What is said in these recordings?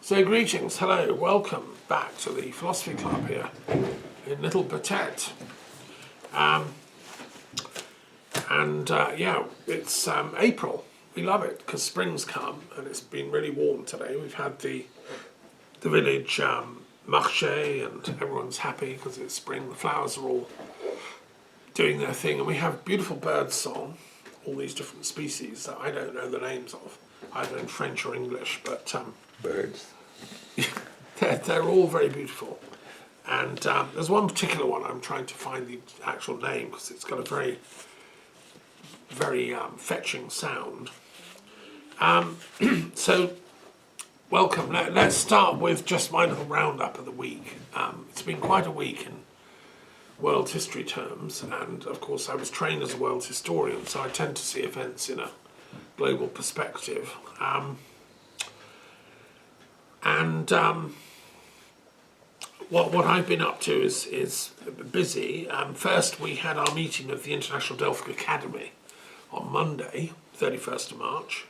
So greetings, hello, welcome back to the Philosophy Club here in Little Batet. It's April. We love it because spring's come and it's been really warm today. We've had the village marché and everyone's happy because it's spring. The flowers are all doing their thing and we have beautiful bird song, all these different species that I don't know the names of, either in French or English, but Birds. they're all very beautiful. And there's one particular one I'm trying to find the actual name because it's got a very, very fetching sound. So, welcome. Let's start with just my little roundup of the week. It's been quite a week in world history terms, and of course I was trained as a world historian, so I tend to see events in a global perspective. What I've been up to is busy. First, we had our meeting of the International Delphic Academy on Monday, 31st of March,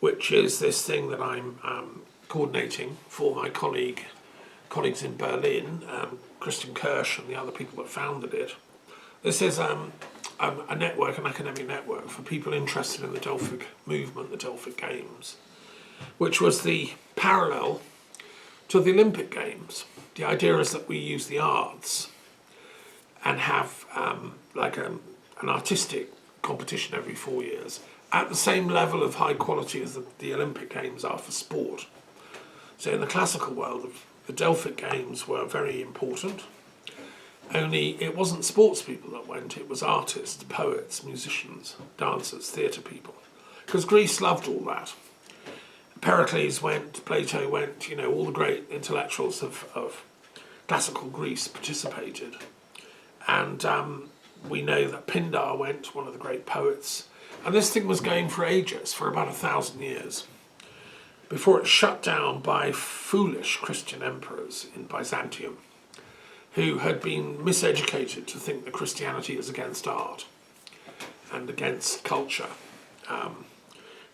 which is this thing that I'm coordinating for my colleagues in Berlin, Christian Kirsch and the other people that founded it. This is a network, an academic network for people interested in the Delphic movement, the Delphic Games, which was the parallel to the Olympic Games. The idea is that we use the arts and have an artistic competition every 4 years at the same level of high quality as the Olympic Games are for sport. So in the classical world, the Delphic Games were very important, only it wasn't sports people that went, it was artists, poets, musicians, dancers, theatre people, because Greece loved all that. Pericles went, Plato went, all the great intellectuals of classical Greece participated. And we know that Pindar went, one of the great poets. And this thing was going for ages, for about 1,000 years, before it shut down by foolish Christian emperors in Byzantium, who had been miseducated to think that Christianity is against art and against culture.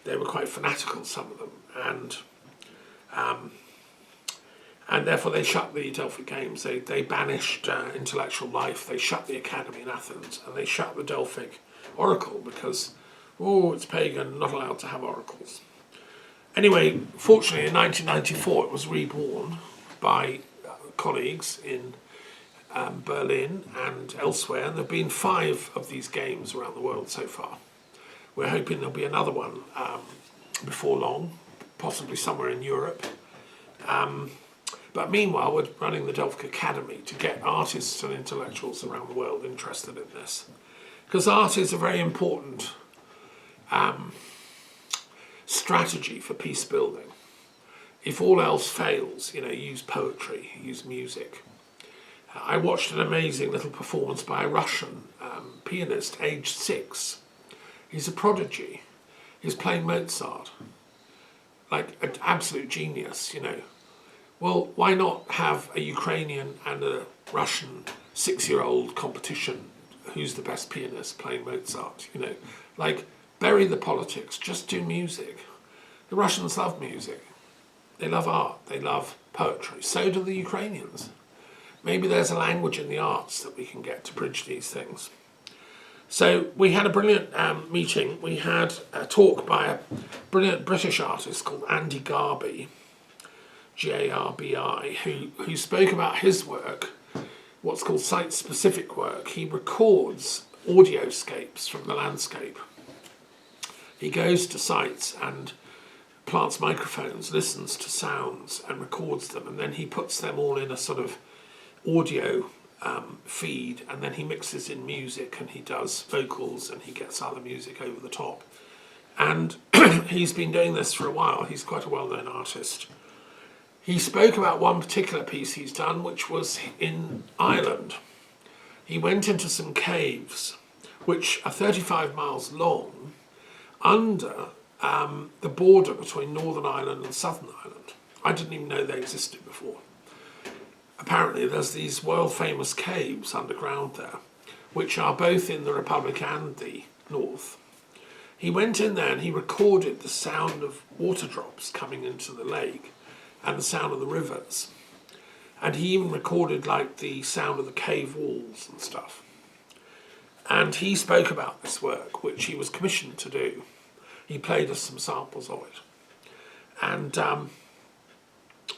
They were quite fanatical, some of them, and therefore they shut the Delphic Games. They banished intellectual life. They shut the academy in Athens, and they shut the Delphic Oracle because, it's pagan, not allowed to have oracles. Anyway, fortunately, in 1994, it was reborn by colleagues in Berlin and elsewhere, and there have been 5 of these games around the world so far. We're hoping there'll be another one before long, possibly somewhere in Europe. But meanwhile, we're running the Delphic Academy to get artists and intellectuals around the world interested in this. Because art is a very important strategy for peace building. If all else fails, use poetry, use music. I watched an amazing little performance by a Russian pianist, aged 6. He's a prodigy. He's playing Mozart. Like an absolute genius, Well, why not have a Ukrainian and a Russian 6-year-old competition? Who's the best pianist playing Mozart, bury the politics, just do music. The Russians love music. They love art. They love poetry. So do the Ukrainians. Maybe there's a language in the arts that we can get to bridge these things. So we had a brilliant meeting. We had a talk by a brilliant British artist called Andy Garby, Garbi, who spoke about his work, what's called site-specific work. He records audioscapes from the landscape. He goes to sites and plants microphones, listens to sounds and records them, and then he puts them all in a sort of audio feed, and then he mixes in music and he does vocals and he gets other music over the top. And he's been doing this for a while. He's quite a well-known artist. He spoke about one particular piece he's done, which was in Ireland. He went into some caves, which are 35 miles long, under the border between Northern Ireland and Southern Ireland. I didn't even know they existed before. Apparently there's these world-famous caves underground there, which are both in the Republic and the North. He went in there and he recorded the sound of water drops coming into the lake and the sound of the rivers. And he even recorded like the sound of the cave walls and stuff. And he spoke about this work, which he was commissioned to do. He played us some samples of it. And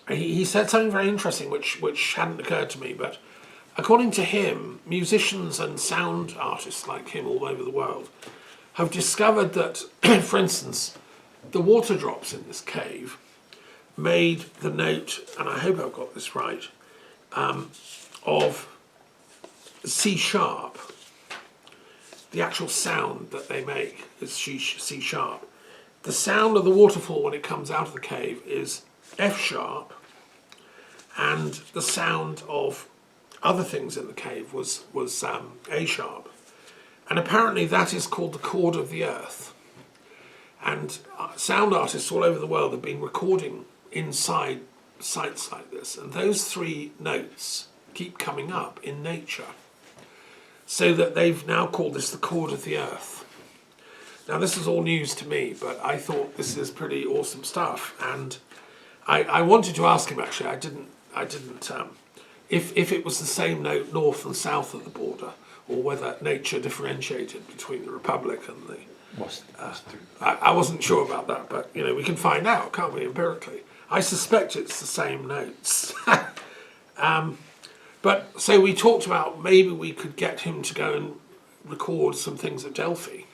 he said something very interesting, which hadn't occurred to me, but according to him, musicians and sound artists like him all over the world have discovered that, for instance, the water drops in this cave made the note, and I hope I've got this right, of C sharp. The actual sound that they make is C sharp. The sound of the waterfall when it comes out of the cave is F sharp, and the sound of other things in the cave was A sharp. And apparently that is called the chord of the earth. And sound artists all over the world have been recording inside sites like this, and those three notes keep coming up in nature, so that they've now called this the chord of the earth. Now this is all news to me, but I thought this is pretty awesome stuff, and I wanted to ask him actually. I didn't. If it was the same note north and south of the border, or whether nature differentiated between the Republic and the. I wasn't sure about that, but you know, we can find out, can't we, empirically? I suspect it's the same notes. But so we talked about maybe we could get him to go and record some things at Delphi.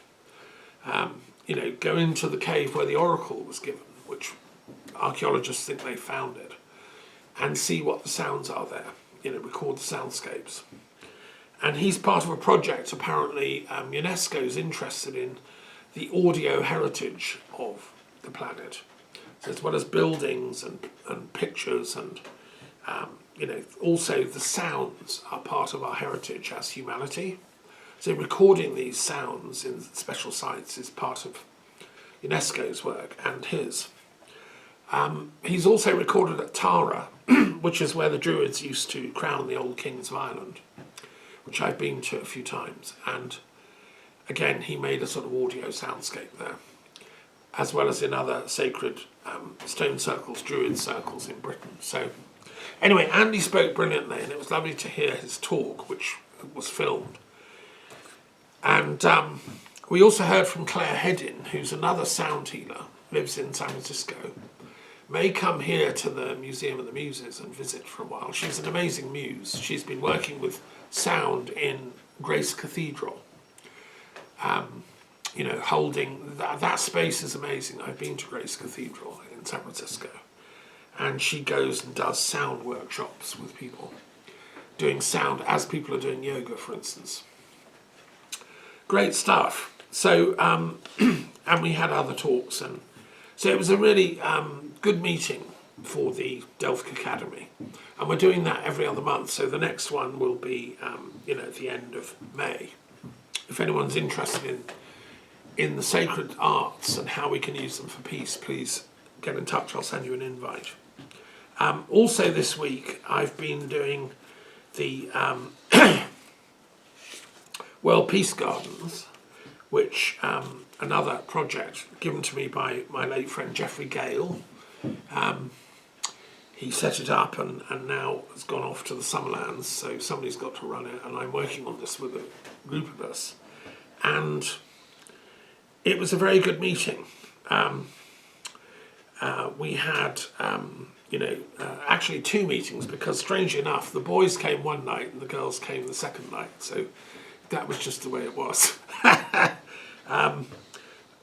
You know, go into the cave where the oracle was given, which archaeologists think they found it, and see what the sounds are there. You know, record the soundscapes. And he's part of a project, apparently UNESCO's interested in the audio heritage of the planet. So as well as buildings and pictures and, you know, also the sounds are part of our heritage as humanity. So recording these sounds in special sites is part of UNESCO's work and his. He's also recorded at Tara, which is where the Druids used to crown the old kings of Ireland, which I've been to a few times. And again, he made a sort of audio soundscape there, as well as in other sacred stone circles, Druid circles in Britain. So anyway, Andy spoke brilliantly, and it was lovely to hear his talk, which was filmed. And we also heard from Claire Hedin, who's another sound healer, lives in San Francisco. May come here to the Museum of the Muses and visit for a while. She's an amazing muse. She's been working with sound in Grace Cathedral. You know, holding that space is amazing. I've been to Grace Cathedral in San Francisco, and she goes and does sound workshops with people, doing sound as people are doing yoga, for instance. Great stuff. So, and we had other talks, and so it was a really good meeting for the Delft Academy, and we're doing that every other month. So the next one will be, you know, at the end of May. If anyone's interested in the sacred arts and how we can use them for peace, please get in touch. I'll send you an invite. Also this week, I've been doing the World Peace Gardens, which another project given to me by my late friend Geoffrey Gale. He set it up and now has gone off to the Summerlands, so somebody's got to run it, and I'm working on this with a group of us. And it was a very good meeting. We had, you know, actually two meetings, because strangely enough, the boys came one night and the girls came the second night, so that was just the way it was.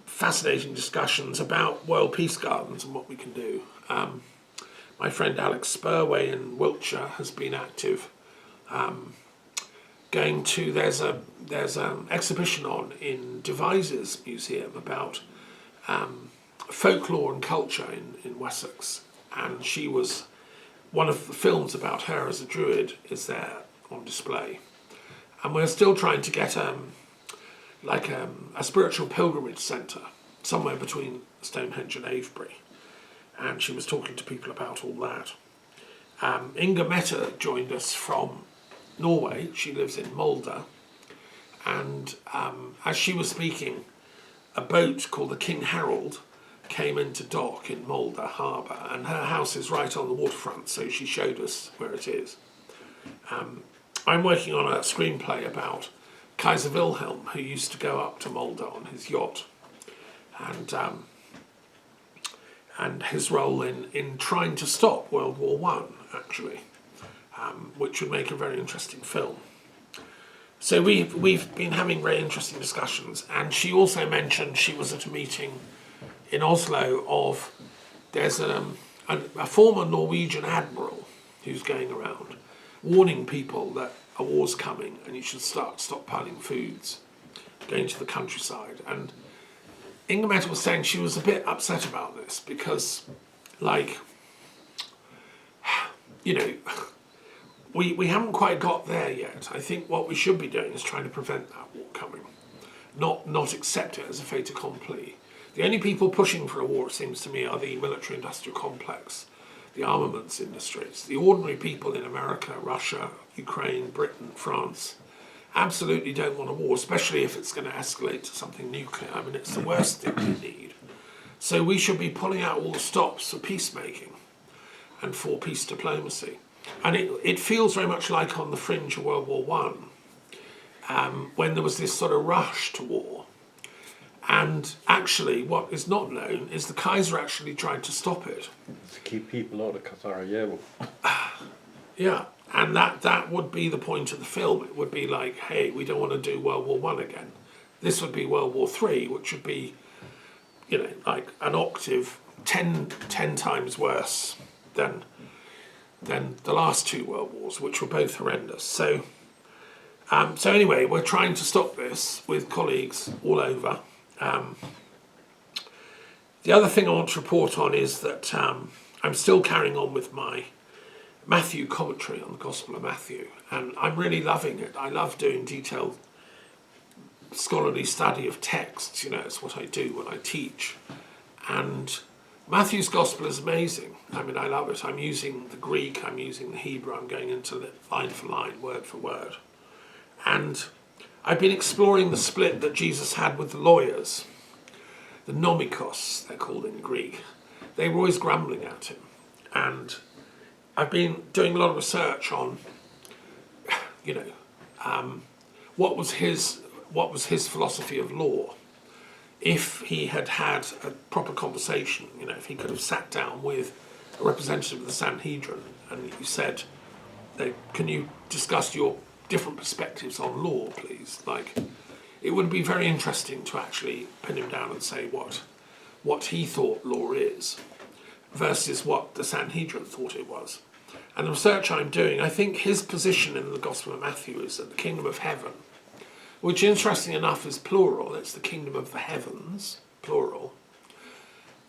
Fascinating discussions about World Peace Gardens and what we can do. My friend Alex Spurway in Wiltshire has been active. Going to there's an exhibition on in Devizes Museum about folklore and culture in Wessex, and she was one of the films about her as a Druid is there on display, and we're still trying to get a spiritual pilgrimage centre somewhere between Stonehenge and Avebury, and she was talking to people about all that. Inga Mette joined us from Norway. She lives in Molde, and as she was speaking, a boat called the King Harold came into dock in Mulda Harbour, and her house is right on the waterfront, so she showed us where it is. I'm working on a screenplay about Kaiser Wilhelm, who used to go up to Mulda on his yacht, and his role in trying to stop World War One, actually, which would make a very interesting film. So we've been having very interesting discussions, and she also mentioned she was at a meeting in Oslo of, there's a former Norwegian admiral who's going around warning people that a war's coming and you should start stockpiling foods, going to the countryside. And Inger Mette was saying she was a bit upset about this because, like, you know, we haven't quite got there yet. I think what we should be doing is trying to prevent that war coming, not accept it as a fait accompli. The only people pushing for a war, it seems to me, are the military-industrial complex, the armaments industries. The ordinary people in America, Russia, Ukraine, Britain, France, absolutely don't want a war, especially if it's going to escalate to something nuclear. I mean, it's the worst thing we need. So we should be pulling out all the stops for peacemaking and for peace diplomacy. And it feels very much like on the fringe of World War One, when there was this sort of rush to war. And actually, what is not known is the Kaiser actually tried to stop it. To keep people out of Sarajevo. Yeah, and that would be the point of the film. It would be like, hey, we don't want to do World War One again. This would be World War Three, which would be, you know, like an octave, 10 times worse than the last two world wars, which were both horrendous. So anyway, we're trying to stop this with colleagues all over. The other thing I want to report on is that I'm still carrying on with my Matthew commentary on the Gospel of Matthew, and I'm really loving it. I love doing detailed scholarly study of texts. You know, it's what I do when I teach. And Matthew's Gospel is amazing. I mean, I love it. I'm using the Greek, I'm using the Hebrew, I'm going into line for line, word for word. And I've been exploring the split that Jesus had with the lawyers, the nomikos, they're called in Greek. They were always grumbling at him. And I've been doing a lot of research on, you know, what was his philosophy of law. If he had had a proper conversation, you know, if he could have sat down with a representative of the Sanhedrin and you said, can you discuss your different perspectives on law, please? Like, it would be very interesting to actually pin him down and say what he thought law is versus what the Sanhedrin thought it was. And the research I'm doing, I think his position in the Gospel of Matthew is that the kingdom of heaven, which interesting enough is plural, it's the kingdom of the heavens, plural,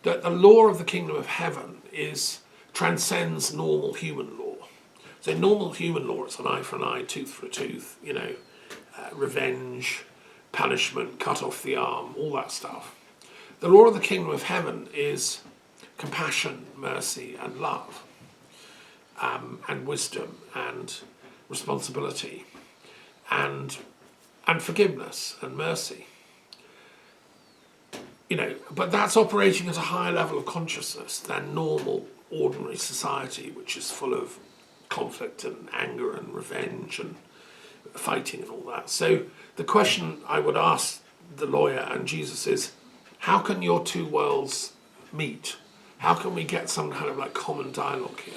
that the law of the kingdom of heaven transcends normal human law. So normal human law, it's an eye for an eye, tooth for a tooth, you know, revenge, punishment, cut off the arm, all that stuff. The law of the kingdom of heaven is compassion, mercy, and love, and wisdom, and responsibility, and forgiveness and mercy. You know, but that's operating at a higher level of consciousness than normal, ordinary society, which is full of conflict and anger and revenge and fighting and all that. So the question I would ask the lawyer and Jesus is, how can your two worlds meet? How can we get some kind of like common dialogue here?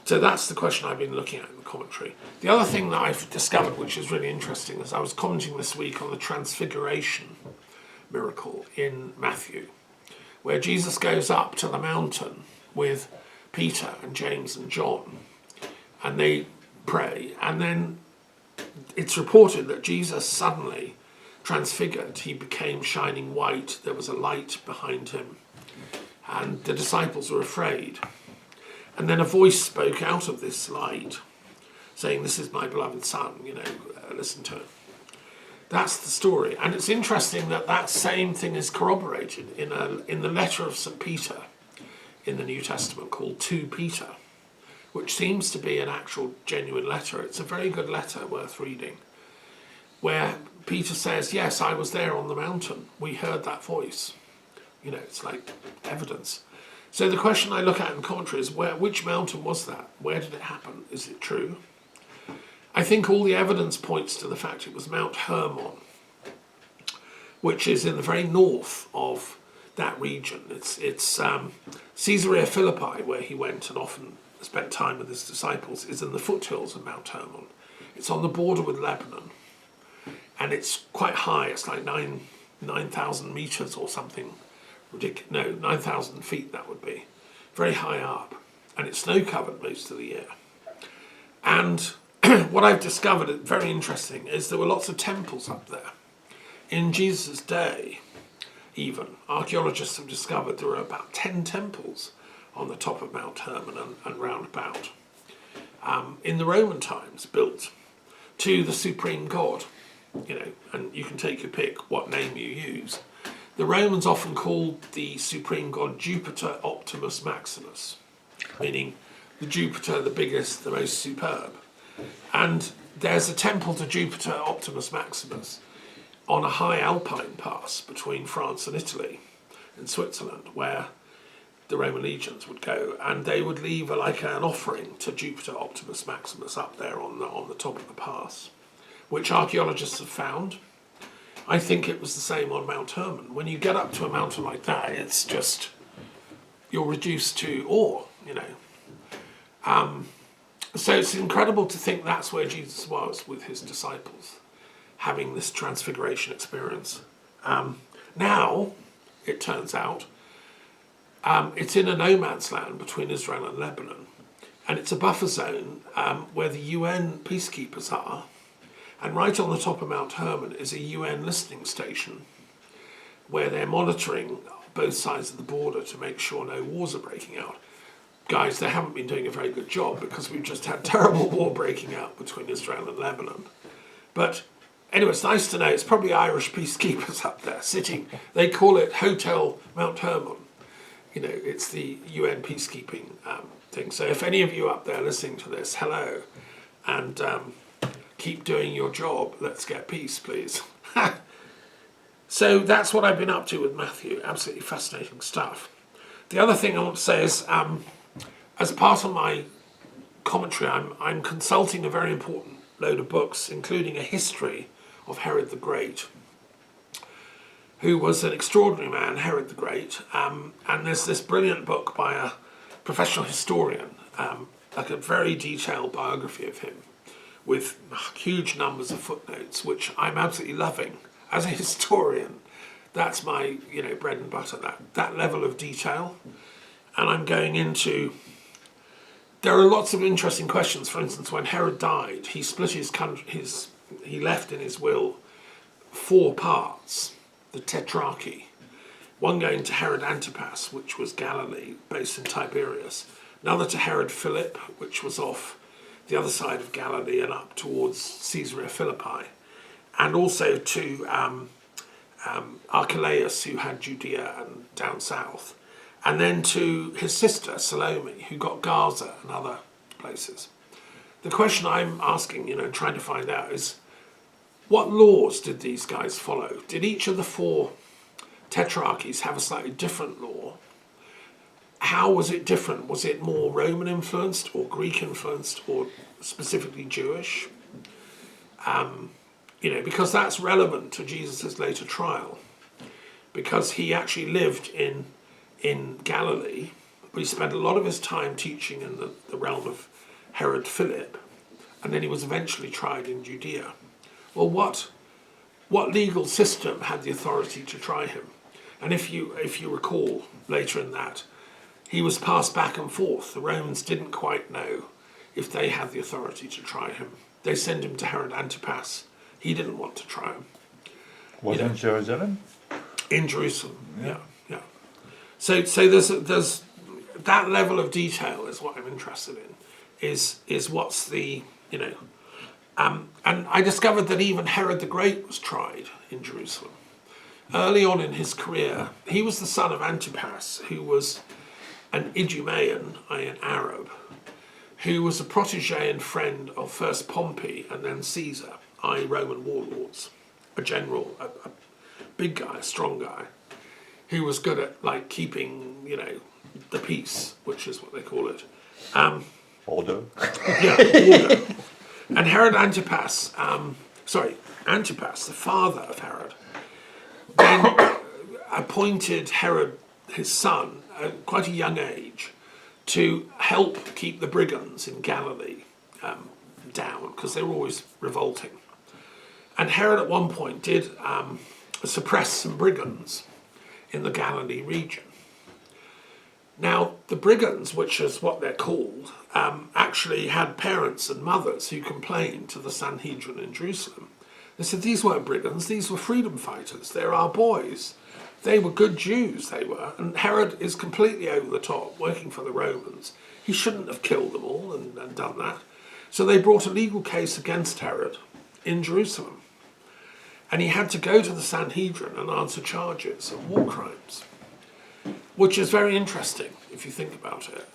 So that's the question I've been looking at in the commentary. The other thing that I've discovered, which is really interesting, is I was commenting this week on the transfiguration miracle in Matthew, where Jesus goes up to the mountain with Peter and James and John, and they pray, and then it's reported that Jesus suddenly transfigured. He became shining white. There was a light behind him, and the disciples were afraid. And then a voice spoke out of this light, saying, "This is my beloved son, you know, listen to him." That's the story. And it's interesting that that same thing is corroborated in the letter of St. Peter in the New Testament called 2 Peter, which seems to be an actual genuine letter. It's a very good letter worth reading, where Peter says, yes, I was there on the mountain. We heard that voice. You know, it's like evidence. So the question I look at in commentary is which mountain was that? Where did it happen? Is it true? I think all the evidence points to the fact it was Mount Hermon, which is in the very north of that region. It's Caesarea Philippi, where he went and often spent time with his disciples, is in the foothills of Mount Hermon. It's on the border with Lebanon, and it's quite high. It's like 9,000 meters or something ridiculous. No, 9,000 feet that would be. Very high up, and it's snow covered most of the year. And what I've discovered, very interesting, is there were lots of temples up there. In Jesus' day, even, archaeologists have discovered there were about 10 temples on the top of Mount Hermon and round about. In the Roman times, built to the supreme god, you know, and you can take your pick what name you use. The Romans often called the supreme god Jupiter Optimus Maximus, meaning the Jupiter, the biggest, the most superb. And there's a temple to Jupiter Optimus Maximus on a high alpine pass between France and Italy in Switzerland, where the Roman legions would go, and they would leave an offering to Jupiter Optimus Maximus up there on the top of the pass, which archaeologists have found. I think it was the same on Mount Hermon. When you get up to a mountain like that, it's just, you're reduced to awe, you know. So it's incredible to think that's where Jesus was with his disciples, having this transfiguration experience. Now, it turns out, it's in a no man's land between Israel and Lebanon, and it's a buffer zone where the UN peacekeepers are, and right on the top of Mount Hermon is a UN listening station where they're monitoring both sides of the border to make sure no wars are breaking out. Guys, they haven't been doing a very good job because we've just had terrible war breaking out between Israel and Lebanon. But anyway, it's nice to know it's probably Irish peacekeepers up there sitting. They call it Hotel Mount Hermon. You know, it's the UN peacekeeping thing. So if any of you up there listening to this, hello, and keep doing your job. Let's get peace, please. So that's what I've been up to with Matthew. Absolutely fascinating stuff. The other thing I want to say is, as part of my commentary, I'm consulting a very important load of books, including a history of Herod the Great, who was an extraordinary man, Herod the Great. And there's this brilliant book by a professional historian, like a very detailed biography of him, with huge numbers of footnotes, which I'm absolutely loving. As a historian, that's my, bread and butter, that level of detail. And I'm going into, there are lots of interesting questions. For instance, when Herod died, he split his country, he left in his will 4 parts, the Tetrarchy. One going to Herod Antipas, which was Galilee, based in Tiberias. Another to Herod Philip, which was off the other side of Galilee and up towards Caesarea Philippi. And also to Archelaus, who had Judea and down south. And then to his sister, Salome, who got Gaza and other places. The question I'm asking, and trying to find out is, what laws did these guys follow? Did each of the 4 tetrarchies have a slightly different law? How was it different? Was it more Roman influenced or Greek influenced or specifically Jewish? Because that's relevant to Jesus' later trial. Because he actually lived in Galilee, but he spent a lot of his time teaching in the realm of Herod Philip, and then he was eventually tried in Judea. Well, what legal system had the authority to try him? And if you recall later in that, he was passed back and forth. The Romans didn't quite know if they had the authority to try him. They sent him to Herod Antipas. He didn't want to try him. Was in Jerusalem? In Jerusalem, yeah. So there's that level of detail is what I'm interested in. Is what's the and I discovered that even Herod the Great was tried in Jerusalem. Early on in his career, he was the son of Antipas, who was an Idumean, an Arab, who was a protege and friend of first Pompey and then Caesar, Roman warlords, a general, a big guy, a strong guy. who was good at like keeping, the peace, which is what they call it. Order. Yeah, order. And Herod Antipas, Antipas, the father of Herod, then appointed Herod, his son, at quite a young age, to help keep the brigands in Galilee down, because they were always revolting. And Herod at one point did suppress some brigands in the Galilee region. Now, the brigands, which is what they're called, actually had parents and mothers who complained to the Sanhedrin in Jerusalem. They said, these weren't brigands, these were freedom fighters. They're our boys. They were good Jews, they were. And Herod is completely over the top, working for the Romans. He shouldn't have killed them all and done that. So they brought a legal case against Herod in Jerusalem. And he had to go to the Sanhedrin and answer charges of war crimes, which is very interesting if you think about it,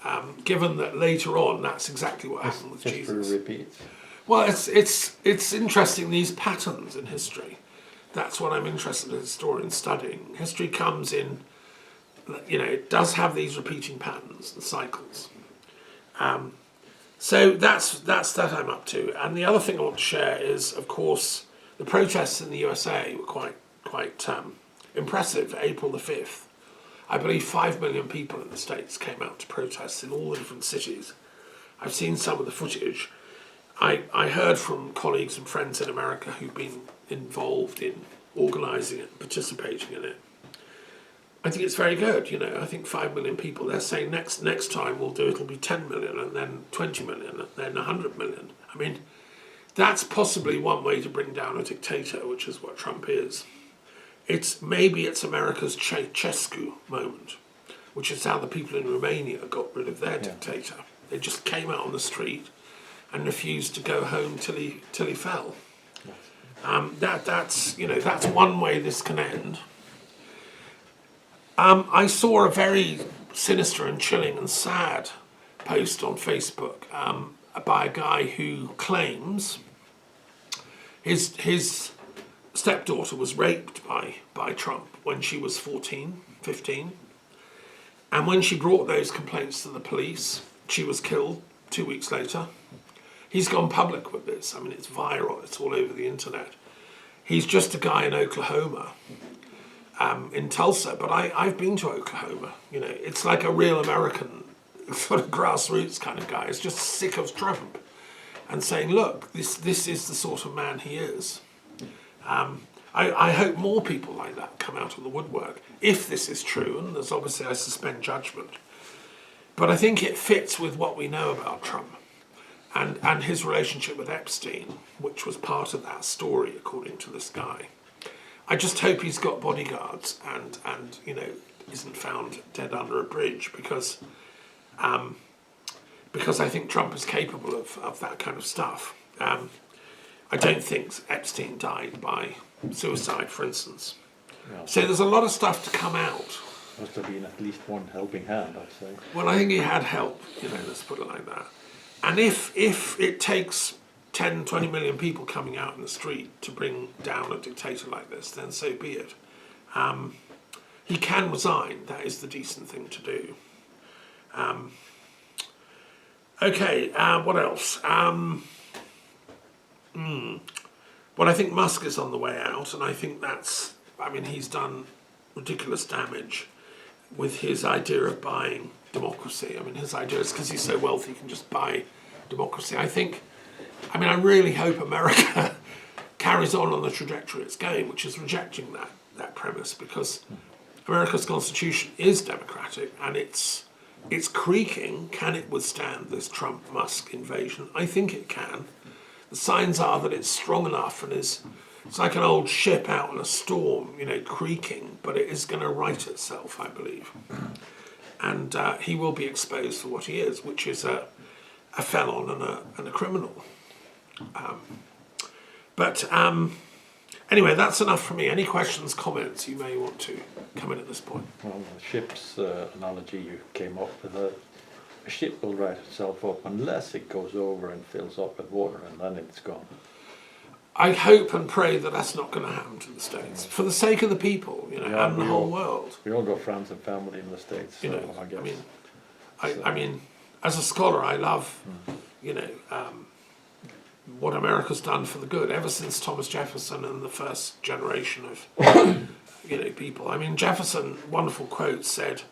given that later on that's exactly what happened with Jesus. History repeats. Well, it's interesting, these patterns in history. That's what I'm interested in historians studying. History comes in, it does have these repeating patterns and cycles. So that's that I'm up to. And the other thing I want to share is, of course, the protests in the USA were quite impressive. April the 5th. I believe 5 million people in the States came out to protest in all the different cities. I've seen some of the footage. I heard from colleagues and friends in America who've been involved in organising it, participating in it. I think it's very good, I think 5 million people, they're saying next time we'll do it'll be 10 million and then 20 million and then 100 million. I mean, that's possibly one way to bring down a dictator, which is what Trump is. Maybe it's America's Ceausescu moment, which is how the people in Romania got rid of their dictator. They just came out on the street and refused to go home till he fell. That's one way this can end. I saw a very sinister and chilling and sad post on Facebook by a guy who claims his stepdaughter was raped by Trump when she was 14, 15. And when she brought those complaints to the police, she was killed 2 weeks later. He's gone public with this. I mean, it's viral. It's all over the internet. He's just a guy in Oklahoma, in Tulsa. But I've been to Oklahoma. It's like a real American sort of grassroots kind of guy. He's just sick of Trump and saying, look, this is the sort of man he is. I hope more people like that come out of the woodwork, if this is true, and there's obviously, I suspend judgment. But I think it fits with what we know about Trump and his relationship with Epstein, which was part of that story, according to this guy. I just hope he's got bodyguards and isn't found dead under a bridge, because I think Trump is capable of that kind of stuff. I don't think Epstein died by suicide, for instance. No. So there's a lot of stuff to come out. Must have been at least one helping hand, I'd say. Well, I think he had help, let's put it like that. And if it takes 10, 20 million people coming out in the street to bring down a dictator like this, then so be it. He can resign. That is the decent thing to do. Okay, what else? Well, I think Musk is on the way out, and I think he's done ridiculous damage with his idea of buying democracy. His idea is because he's so wealthy, he can just buy democracy. I really hope America carries on the trajectory it's going, which is rejecting that premise, because America's constitution is democratic and it's creaking. Can it withstand this Trump-Musk invasion? I think it can. The signs are that it's strong enough and it's like an old ship out in a storm, creaking, but it is going to right itself, I believe. And he will be exposed for what he is, which is a felon and a criminal. Anyway, that's enough from me. Any questions, comments you may want to come in at this point? Well, the ship's analogy you came up with, a ship will right itself up unless it goes over and fills up with water, and then it's gone. I hope and pray that that's not going to happen to the States for the sake of the people, you know, Yeah, and the we whole all- world. We all got friends and family in the States, so You know, I guess. I mean, as a scholar, I love, you know, what America's done for the good ever since Thomas Jefferson and the first generation of, you know, people. I mean, Jefferson, wonderful quote, said,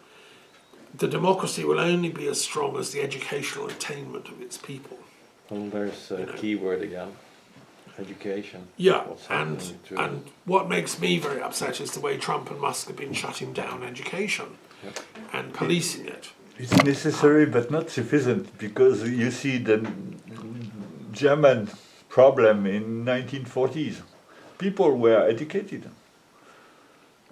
"The democracy will only be as strong as the educational attainment of its people." Well, there's a key word again, education. Yeah, What's and happening to- and what makes me very upset is the way Trump and Musk have been shutting down education and policing it. It's necessary but not sufficient, because you see the German problem in 1940s. People were educated.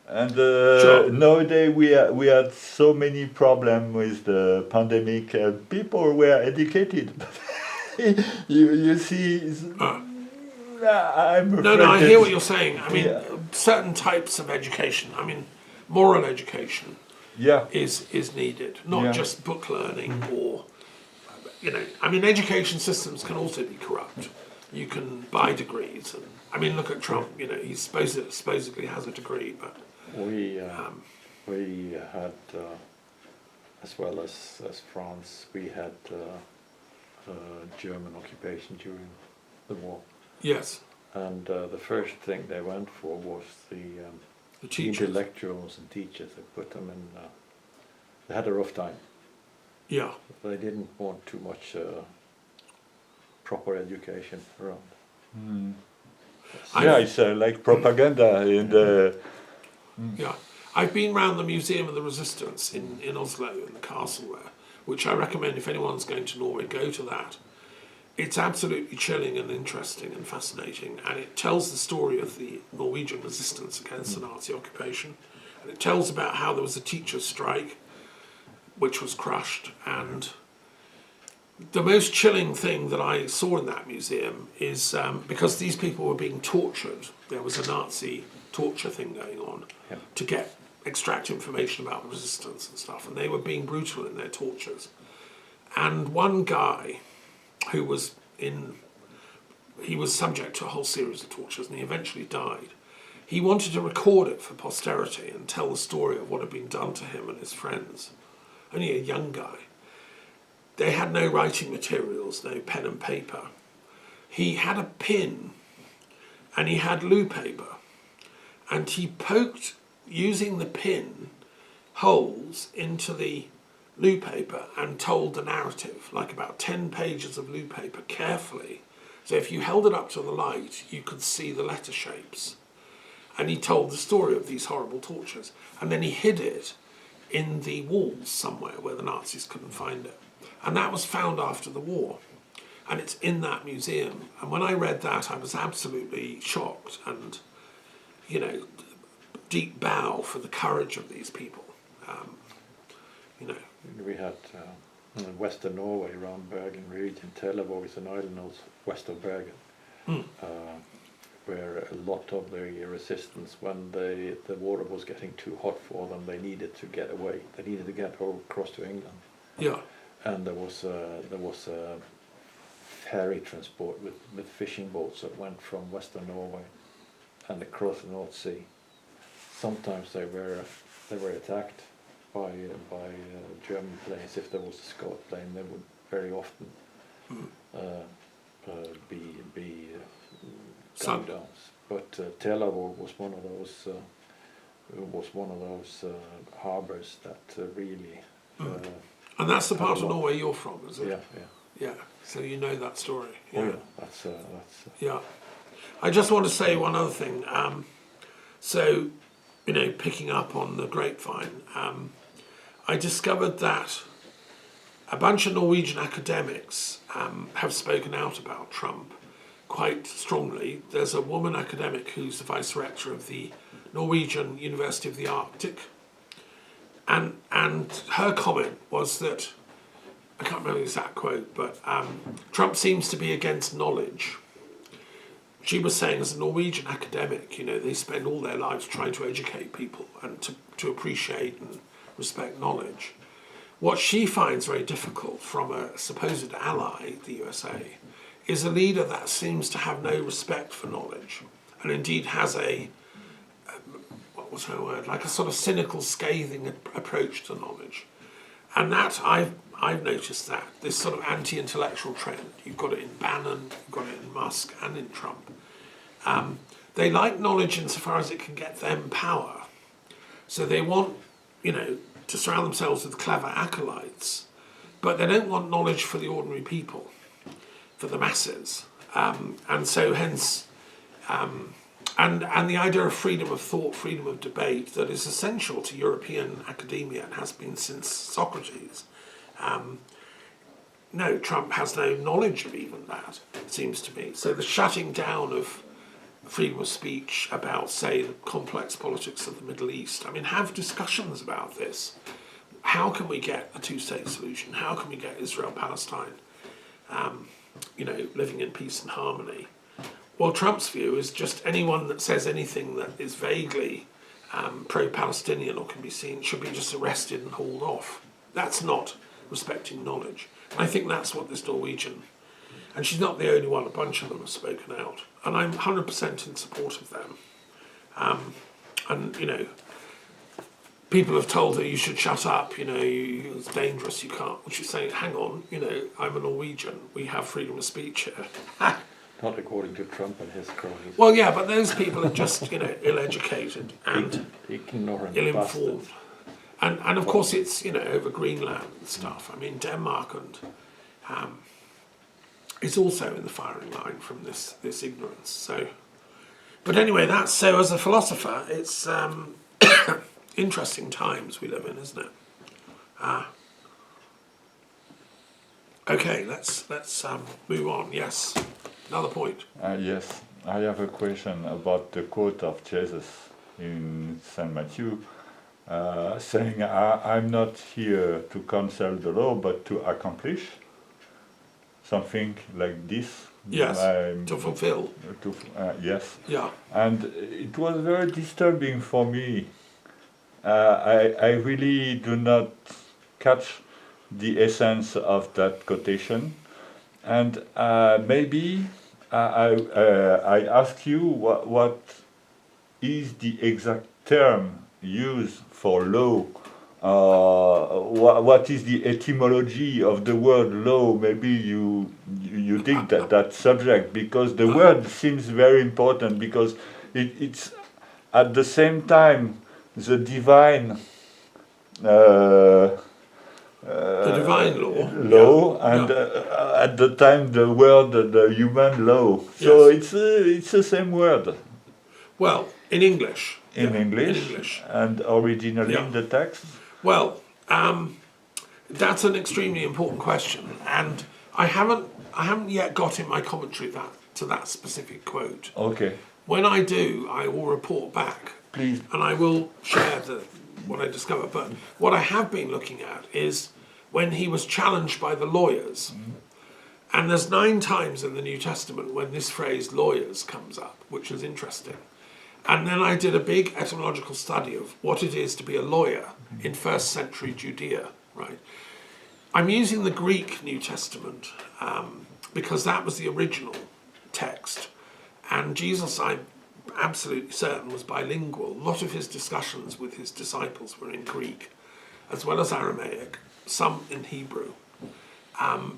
And Sure. nowadays we had so many problems with the pandemic. People were educated. you see, I'm afraid No, I that- hear what you're saying. I mean, Yeah. certain types of education. I mean, moral education Yeah, is needed, not Yeah. just book learning or, you know. I mean, education systems can also be corrupt. You can buy degrees, and I mean, look at Trump. You know, he supposedly has a degree, but we had, as well as France, we had German occupation during the war. yes, And the first thing they went for was the the teachers. intellectuals and teachers. They put them in, they had a rough time. Yeah, They didn't want too much proper education around. yeah, it's like propaganda in the. yeah. I've been round the Museum of the Resistance in Oslo, in the castle there, which I recommend if anyone's going to Norway, go to that. It's absolutely chilling and interesting and fascinating, and it tells the story of the Norwegian resistance against the Nazi occupation, and it tells about how there was a teachers' strike, which was crushed, and the most chilling thing that I saw in that museum is because these people were being tortured, there was a Nazi torture thing going on Yeah. to extract information about the resistance and stuff, and they were being brutal in their tortures. And one guy who was he was subject to a whole series of tortures, and he eventually died. He wanted to record it for posterity and tell the story of what had been done to him and his friends. Only a young guy. They had no writing materials, no pen and paper. He had a pin and he had loo paper, and he poked, using the pin, holes into the loo paper and told the narrative, like about 10 pages of loo paper, carefully. So if you held it up to the light, you could see the letter shapes. And he told the story of these horrible tortures. And then he hid it in the walls somewhere where the Nazis couldn't find it. And that was found after the war. And it's in that museum. And when I read that, I was absolutely shocked and, you know, deep bow for the courage of these people. You know, We had in western Norway, around Bergen region, Trelleborg is an island west of Bergen, where a lot of the resistance, when the water was getting too hot for them, they needed to get away. They needed to get across to England, yeah, and there was a ferry transport with fishing boats that went from western Norway and across the North Sea. Sometimes they were attacked by German planes. If there was a Scot plane, they would very often be Sunk. gunned down. But Trelleborg was one of those harbours that really. and that's the part of lot. Norway you're from, is it? Yeah, yeah. Yeah. So you know that story. Oh yeah, that's Yeah. I just want to say one other thing. So, you know, picking up on the grapevine, I discovered that a bunch of Norwegian academics have spoken out about Trump quite strongly. There's a woman academic who's the vice rector of the Norwegian University of the Arctic, and her comment was that, I can't remember the exact quote, but Trump seems to be against knowledge. She was saying, as a Norwegian academic, you know, they spend all their lives trying to educate people and to appreciate and respect knowledge. What she finds very difficult from a supposed ally, the USA, is a leader that seems to have no respect for knowledge, and indeed has what was her word, like a sort of cynical, scathing approach to knowledge. And that I've noticed that this sort of anti-intellectual trend. You've got it in Bannon, you've got it in Musk, and in Trump. They like knowledge insofar as it can get them power. So they want, to surround themselves with clever acolytes, but they don't want knowledge for the ordinary people, for the masses. And so hence, and the idea of freedom of thought, freedom of debate, that is essential to European academia and has been since Socrates. No, Trump has no knowledge of even that, it seems to me. So the shutting down of freedom of speech about, say, the complex politics of the Middle East. I mean, have discussions about this. How can we get a two-state solution? How can we get Israel-Palestine, living in peace and harmony? Well, Trump's view is just anyone that says anything that is vaguely pro-Palestinian or can be seen should be just arrested and hauled off. That's not respecting knowledge. And I think that's what this Norwegian, and she's not the only one, a bunch of them have spoken out. And I'm 100% in support of them. People have told her you should shut up, it's dangerous, you can't. And she's saying, hang on, I'm a Norwegian, we have freedom of speech here. Not according to Trump and his cronies. Well, yeah, but those people are just, ill-educated and Ignorant ill-informed. bastards. And of course it's, over Greenland and stuff. I mean, Denmark and is also in the firing line from this ignorance. So, but anyway, so as a philosopher, it's interesting times we live in, isn't it? Okay, let's move on. Yes, another point. Yes, I have a question about the quote of Jesus in St. Matthew, saying, I'm not here to cancel the law, but to accomplish. Something like this. Yes, to fulfill. Yes. Yeah. And it was very disturbing for me. I really do not catch the essence of that quotation. And maybe I ask you what is the exact term used for law? What is the etymology of the word law? Maybe you dig that subject, because the word seems very important, because it's at the same time the divine The divine law. and at the time the word the human law. So Yes. it's the same word Well, in English. in Yeah, English and originally Yeah. in the text. Well, that's an extremely important question, and I haven't yet got in my commentary to that specific quote. Okay, When I do, I will report back, please. and I will share what I discover. But what I have been looking at is when he was challenged by the lawyers, and there's 9 times in the New Testament when this phrase "lawyers" comes up, which is interesting. And then I did a big etymological study of what it is to be a lawyer in 1st century Judea, right? I'm using the Greek New Testament because that was the original text. And Jesus, I'm absolutely certain, was bilingual. A lot of his discussions with his disciples were in Greek, as well as Aramaic, some in Hebrew.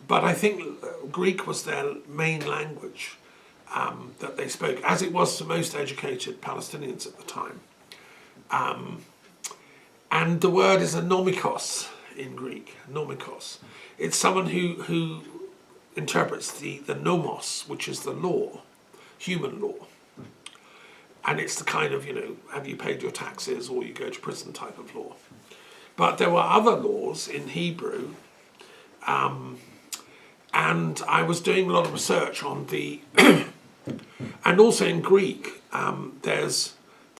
But I think Greek was their main language. That they spoke, as it was to most educated Palestinians at the time. And the word is a nomikos in Greek, nomikos. It's someone who interprets the nomos, which is the law, human law. And it's the kind of, have you paid your taxes or you go to prison type of law. But there were other laws in Hebrew, and I was doing a lot of research on the... And also in Greek, there's